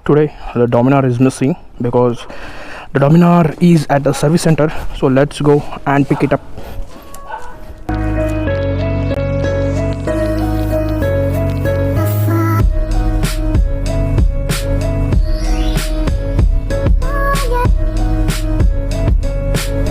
Today the Dominar is missing because the Dominar is at the service center. So let's go and pick it up.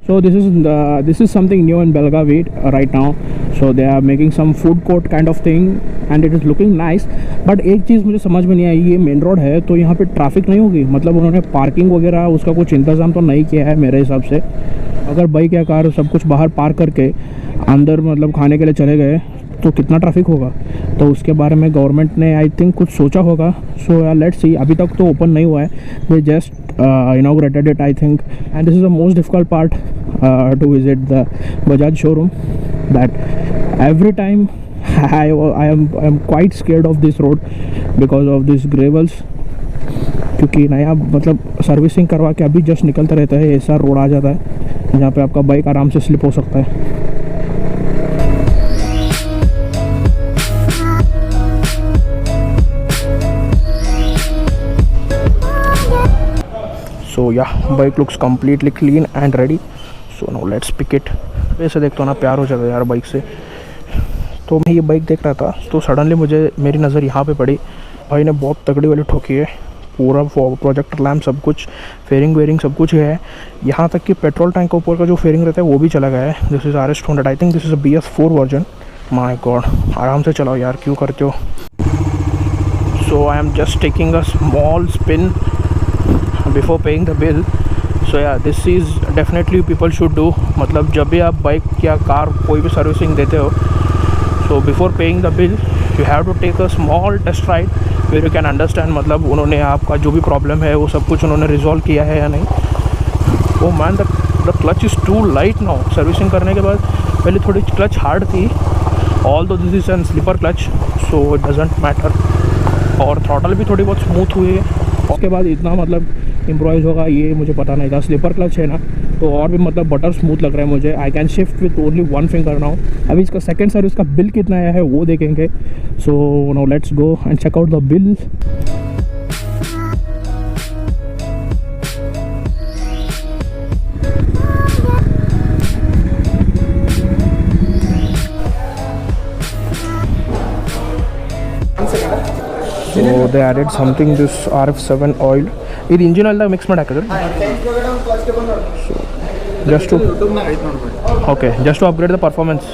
So this is something new in Belgavi right now. So they are making some food court kind of thing and it is looking nice. But एक चीज़ मुझे समझ में नहीं आई, ये main road है तो यहाँ पे ट्रैफिक नहीं होगी? मतलब उन्होंने पार्किंग वगैरह उसका कुछ इंतज़ाम तो नहीं किया है मेरे हिसाब से। अगर बाइक या कार सब कुछ बाहर पार्क करके अंदर मतलब खाने के लिए चले गए तो कितना ट्रैफिक होगा, तो उसके बारे में गवर्नमेंट ने आई थिंक कुछ सोचा होगा। सो लेट्स सी, अभी तक तो ओपन नहीं हुआ है, they just inaugurated it I think, and this is the most difficult part to visit the Bajaj showroom, that every time I am quite scared of this road because of these gravels, क्योंकि नया मतलब servicing करवा के अभी just निकलता रहता है, ऐसा रोड आ जाता है जहाँ पे आपका बाइक आराम से स्लिप हो सकता है। So yeah, bike looks completely clean and ready. So now let's pick it. वैसे देखता हूँ ना प्यार हो जाता है यार बाइक से। तो मैं ये बाइक देख रहा था तो सडनली मेरी नज़र यहाँ पे पड़ी। भाई ने बहुत तगड़ी वाली ठोकी है, पूरा प्रोजेक्टर लैम्प सब कुछ, फेयरिंग वेयरिंग सब कुछ है, यहाँ तक कि पेट्रोल टैंक के ऊपर का जो फेयरिंग रहता है वो भी चला गया है। This is RS200, I think this is a BS4 version. My god, आराम से चलाओ यार, क्यों करते हो। So I am just taking a small spin before paying the bill. So yeah this is definitely people should do. मतलब जब भी आप बाइक या कार कोई भी सर्विसिंग देते हो, so before paying the bill you have to take a small test ride where you can understand मतलब उन्होंने आपका जो भी प्रॉब्लम है वो सब कुछ उन्होंने रिजॉल्व किया है या नहीं। Oh man, the clutch is too light now. Servicing करने के बाद पहले थोड़ी क्लच हार्ड थी, although this is an slipper clutch so it doesn't matter. और थ्रॉटल भी थोड़ी बहुत स्मूथ हुई है। उसके बाद इतना मतलब इम्प्रोवाइज होगा ये मुझे पता नहीं था। स्लीपर क्लच है ना तो और भी मतलब बटर स्मूथ लग रहा है मुझे। I can shift with only one finger now. अभी इसका सेकंड सर्विस का बिल कितना आया है वो देखेंगे। So now let's go and check out the bill. So they added something, this RF7 oil. ಇದು ಇಂಜಿನ್ ಆಯಿಲ್ ಮಿಕ್ಸ್ ಮಾಡಿ ಹಾಕಿದ್ರೆ just to okay just to upgrade the performance.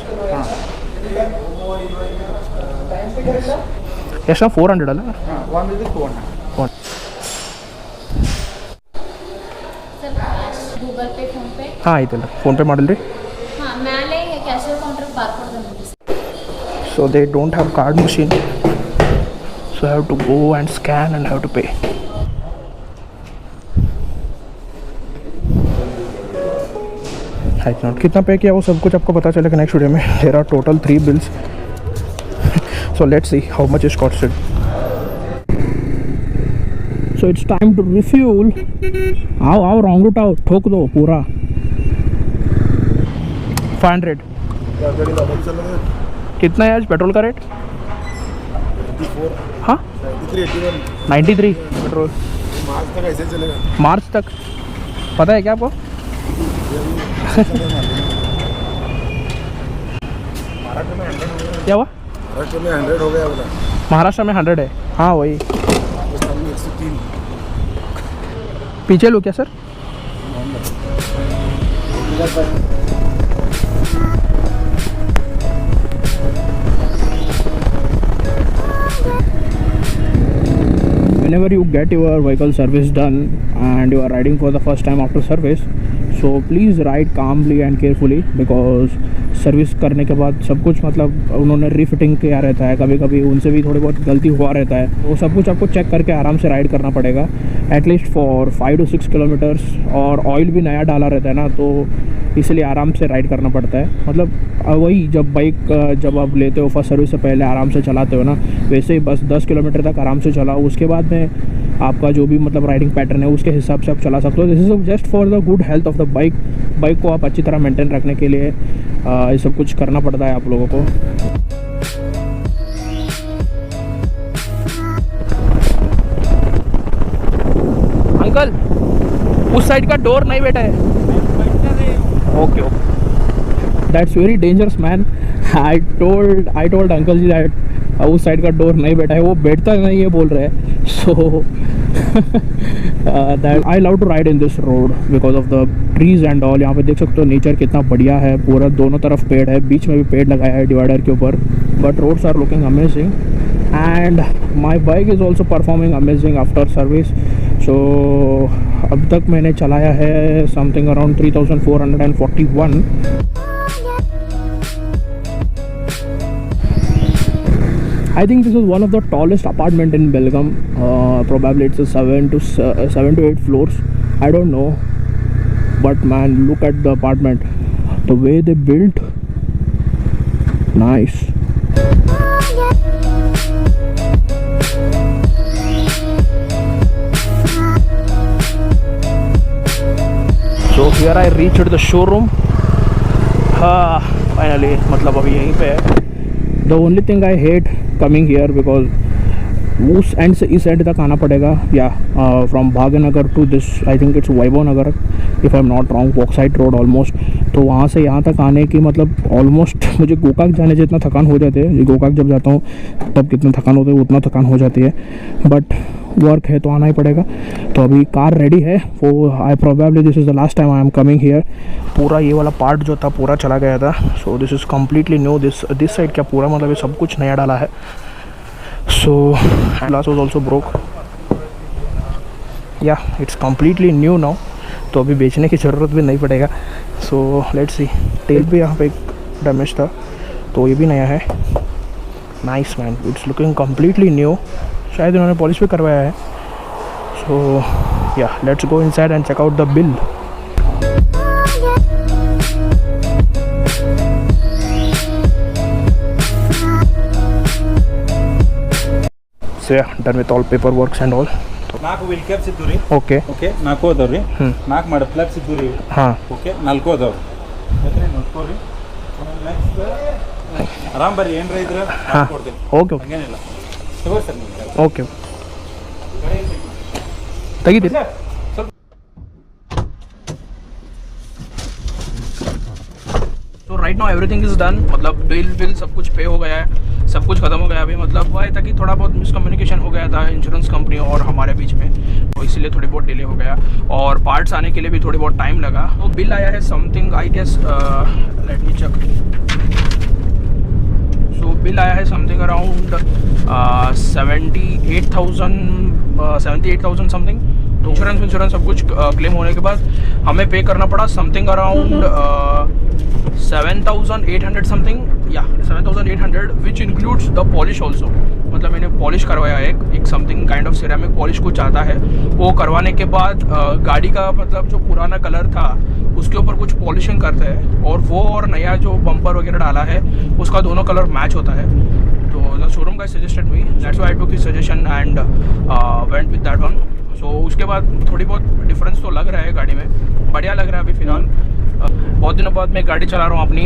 ಎಷ್ಟು 400 ಅಲ್ಲ? ಹಾಂ ಆಯ್ತಲ್ಲ, ಫೋನ್ಪೇ ಮಾಡಿಲ್ರಿ? So they don't have card machine, so I have to go and scan and have to pay. right now कितना पे किया वो सब कुछ आपको पता चलेगा नेक्स्ट वीडियो में। there are total 3 bills so let's see how much is costed. so it's time to refuel. आओ रॉन्ग रूट आओ, ठोक दो पूरा। 500 कितना है आज पेट्रोल का रेट? हाँ 93 पेट्रोल। मार्च तक ऐसे चलेगा? मार्च तक पता है क्या आपको? क्या हुआ? महाराष्ट्र में 100 हो गया बोला। महाराष्ट्र में 100 है? हाँ वही। पीछे लो क्या sir? Whenever you get your vehicle service done and you are riding for the first time after service, so please ride calmly and carefully because service करने के बाद सब कुछ मतलब उन्होंने रीफिटिंग किया रहता है, कभी कभी उनसे भी थोड़ी बहुत गलती हुआ रहता है, वो सब कुछ आपको चेक करके आराम से राइड करना पड़ेगा एटलीस्ट फॉर 5 to 6 किलोमीटर्स। और ऑयल भी नया डाला रहता है ना तो इसलिए आराम से राइड करना पड़ता है। मतलब वही जब बाइक जब आप लेते हो फर्स्ट सर्विस से पहले आराम से चलाते हो ना, वैसे ही बस 10 किलोमीटर तक आराम से चलाओ, उसके बाद में आपका जो भी मतलब राइडिंग पैटर्न है उसके हिसाब से आप चला सकते हो। This is just for the good health of the bike. Bike को आप अच्छी तरह मेंटेन रखने के लिए ये सब कुछ करना पड़ता है आप लोगों को। उस साइड का डोर नहीं बैठा है। Okay okay, that's very dangerous man. I told uncle ji that उस साइड का डोर नहीं बैठा है, वो बैठता नहीं है बोल रहे हैं। So that I love to ride in this road because of the trees and all. यहाँ पे देख सकते हो नेचर कितना बढ़िया है, पूरा दोनों तरफ पेड़ है, बीच में भी पेड़ लगाया है डिवाइडर के ऊपर। But roads are looking amazing and my bike is also performing amazing after service. So अब तक मैंने चलाया है something around 3441। I think this is one of the tallest apartment in Belgaum. Probably it's a 7 to 8 floors. I don't know, but man, look at the apartment. The way they built, nice. So here I reached the showroom. Finally, मतलब अभी यहीं पे है। The only thing I hate coming here because उस end से इस end तक आना पड़ेगा, या from Bhagyanagar to this I think it's Vaibhav Nagar if I am not wrong, walk side road almost. तो वहाँ से यहाँ तक आने की मतलब ऑलमोस्ट मुझे गोकाक जाने जितना थकान हो जाते हैं, गोकाक जब जाता हूँ तब कितना थकान होता है उतना थकान हो जाती है, बट वर्क है तो आना ही पड़ेगा। तो अभी कार रेडी है, वो I probably this is the last time I am coming here. पूरा ये वाला पार्ट जो था पूरा चला गया था, so this is completely new. This side क्या पूरा मतलब ये सब कुछ नया डाला है। So glass was also broke. Yeah, it's completely new now. तो अभी बेचने की ज़रूरत भी नहीं पड़ेगा। So let's see. टेल भी यहाँ पे एक डैमेज था, तो ये भी नया है। Nice man, it's looking completely new. शायद इन्होंने पॉलिश भी करवाया है। So yeah, let's go inside and check out the bill. So yeah, done with all paperwork and all. ನಾಲ್ಕು ವೀಲ್ ಕ್ಯಾಪ್ಸ್ ಇದ್ದು ರೀ. ಓಕೆ ಓಕೆ, 4 ಅದಾವ ರೀ. 4 ಮಾಡಿ ಫ್ಲಾಪ್ಸ್ ಇದ್ದು ರೀ. ಹಾಂ ಓಕೆ, 4 ಅದಾವ. ಮತ್ತೆ ನೋಡ್ಕೊರಿ. ನೆಕ್ಸ್ಟ್ ಆರಾಮ್ ಬರ್ರಿ, ಏನ್ರ ಇದ್ರೆ ಕೊಡ್ತೀನಿ. ಓಕೆ ಓಕೆ, ಹಂಗೇನಿಲ್ಲ. ತಗೋರಿ ಸರ್ ನೀವು. ಓಕೆ ತೆಗಿತೀರಿ. तो right now everything is done, मतलब बिल सब कुछ पे हो गया है, सब कुछ ख़त्म हो गया। अभी मतलब हुआ है था कि थोड़ा बहुत मिसकम्युनिकेशन हो गया था इंश्योरेंस कंपनी और हमारे बीच में, तो इसीलिए थोड़ी बहुत डिले हो गया और पार्ट्स आने के लिए भी थोड़ी बहुत टाइम लगा। तो बिल आया है something I guess, let me check. So bill आया है समथिंग अराउंड 78,000 समथिंग। तो इंश्योरेंस सब कुछ क्लेम होने के बाद हमें पे करना पड़ा समथिंग अराउंड 7,800 समथिंग, या 7,800 which includes the polish also. मतलब मैंने पॉलिश करवाया एक something kind of ceramic polish कुछ आता है, वो करवाने के बाद गाड़ी का मतलब जो पुराना कलर था उसके ऊपर कुछ पॉलिशिंग करते हैं, और वो और नया जो बम्पर वगैरह डाला है उसका दोनों कलर मैच होता है। तो the showroom guys suggested me, that's why I took his suggestion and went with that one. So उसके बाद थोड़ी बहुत डिफरेंस तो लग रहा है गाड़ी में, बढ़िया लग रहा है अभी फ़िलहाल। बहुत दिनों बाद मैं गाड़ी चला रहा हूँ अपनी,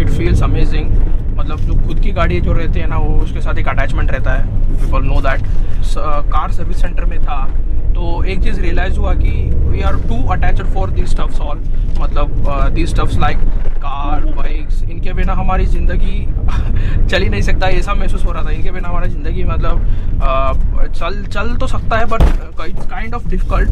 इट फील्स अमेजिंग। मतलब जो खुद की गाड़ी जो रहती है ना, वो उसके साथ एक अटैचमेंट रहता है, people know that. Car service center में था तो एक चीज़ रियलाइज़ हुआ कि we are too attached for this stuffs all. मतलब this stuffs like car bikes, इनके बिना हमारी ज़िंदगी चल ही नहीं सकता, ऐसा महसूस हो रहा था। इनके बिना हमारी ज़िंदगी मतलब चल तो सकता है but it's kind of difficult.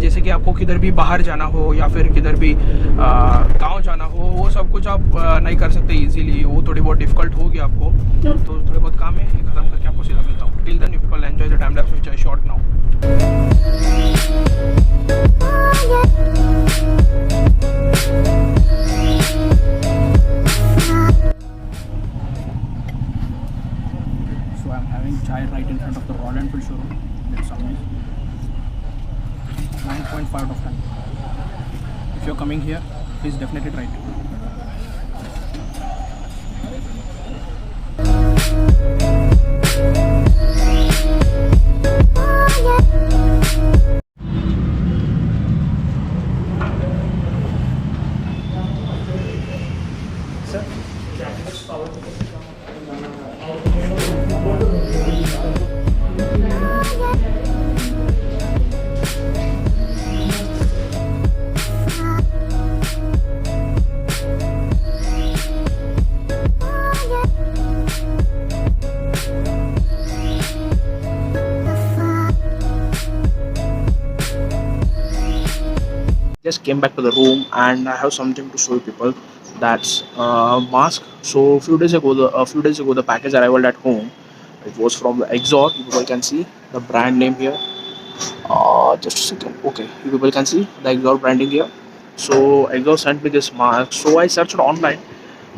जैसे कि आपको किधर भी बाहर जाना हो या फिर किधर भी गांव जाना हो, वो सब कुछ आप नहीं कर सकते इजीली, वो थोड़ी बहुत डिफ़िकल्ट होगी आपको। तो थोड़े बहुत काम है, ख़त्म करके आपको सीधा मिलता हूँ। Till then you people enjoy the time lapse which I shot now. So I'm having chai right in front of the Royal Enfield showroom. It's amazing. 9.5 out of 10. If you're coming here, please definitely try it. just came back to the room and I have something to show you people. That's mask. So a few days ago, the package arrived at home. It was from the Exor. You people can see the brand name here. Just a second. Okay, you people can see the Exor branding here. So Exor sent me this mask. So I searched online.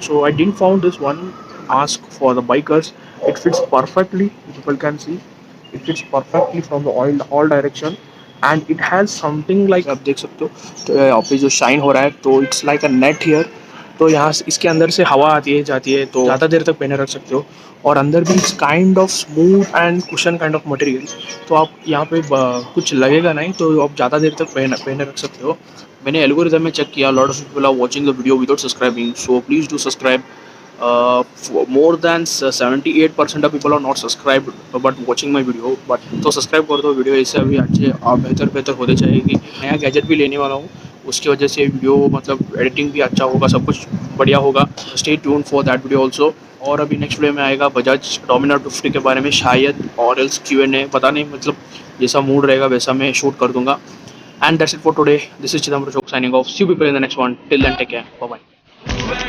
So I didn't found this one mask for the bikers. It fits perfectly. You people can see it fits perfectly from the all direction, and it has something like आप देख सकते हो तो यहाँ पे जो shine हो रहा है तो it's like a net here. तो यहाँ इसके अंदर से हवा आती है जाती है तो ज़्यादा देर तक पहने रख सकते हो. और अंदर भी it's kind of smooth and cushion kind of material. तो आप यहाँ पे कुछ लगेगा नहीं तो आप ज़्यादा देर तक पहने रख सकते हो. मैंने एल्गोरिथम में चेक किया. Lot of people are watching the video without subscribing, so please do subscribe. More than 78% of people are not subscribed but watching my video. But तो सब्सक्राइब कर दो. वीडियो ऐसे अभी अच्छे बेहतर होते जाएगी. नया गैजेट भी लेने वाला हूँ, उसकी वजह से वीडियो मतलब एडिटिंग भी अच्छा होगा, सब कुछ बढ़िया होगा. Stay tune for that video also. और अभी नेक्स्ट वीडियो में आएगा बजाज डोमिनार 250 के बारे में शायद, और एल्स Q&A, पता नहीं, मतलब जैसा मूड रहेगा वैसा मैं शूट कर दूंगा. And that's it for today. This is Chidambaram signing off. See you people in the next one. Till then take care. Bye bye.